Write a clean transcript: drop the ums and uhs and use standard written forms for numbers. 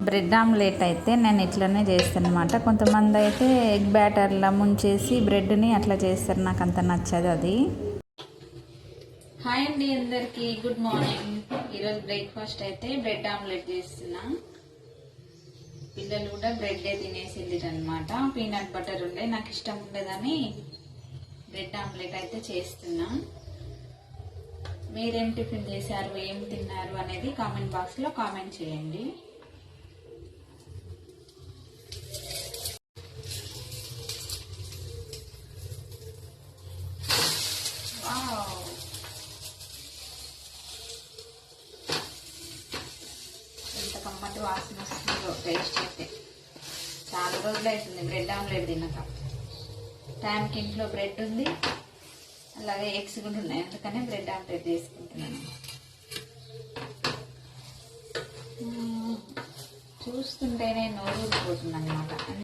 Bread omelette అయితే నేను ఇట్లనే చేస్తాను అనమాట. కొంతమంది అయితే ఎగ్ బ్యాటర్లా ముంచేసి బ్రెడ్ని అట్లా చేస్తారు, నాకు అంత నచ్చదు అది. హాయ్ అండి అందరికీ, గుడ్ మార్నింగ్. ఈరోజు బ్రేక్ఫాస్ట్ అయితే బ్రెడ్ ఆమ్లెట్ చేస్తున్నా. పిల్లలు కూడా బ్రెడ్డే తినేసింది అనమాట. పీనట్ బటర్ ఉండే, నాకు ఇష్టం ఉండదని బ్రెడ్ ఆమ్లెట్ అయితే చేస్తున్నా. మీరేం టిఫిన్ చేశారు, ఏం తిన్నారు అనేది కామెంట్ బాక్స్లో కామెంట్ చేయండి. ఎంత కమ్మటి వాసన వస్తుందో, టేస్ట్ అయితే. చాలా రోజులు అవుతుంది బ్రెడ్ ఆమ్లెట్ తినక. టైంకి ఇంట్లో బ్రెడ్ ఉంది, అలాగే ఎగ్స్ కూడా ఉన్నాయి, అందుకనే బ్రెడ్ ఆమ్లెట్ చేసుకుంటున్నాను. చూస్తుంటేనే నోరు ఊరిపోతుంది అనమాట.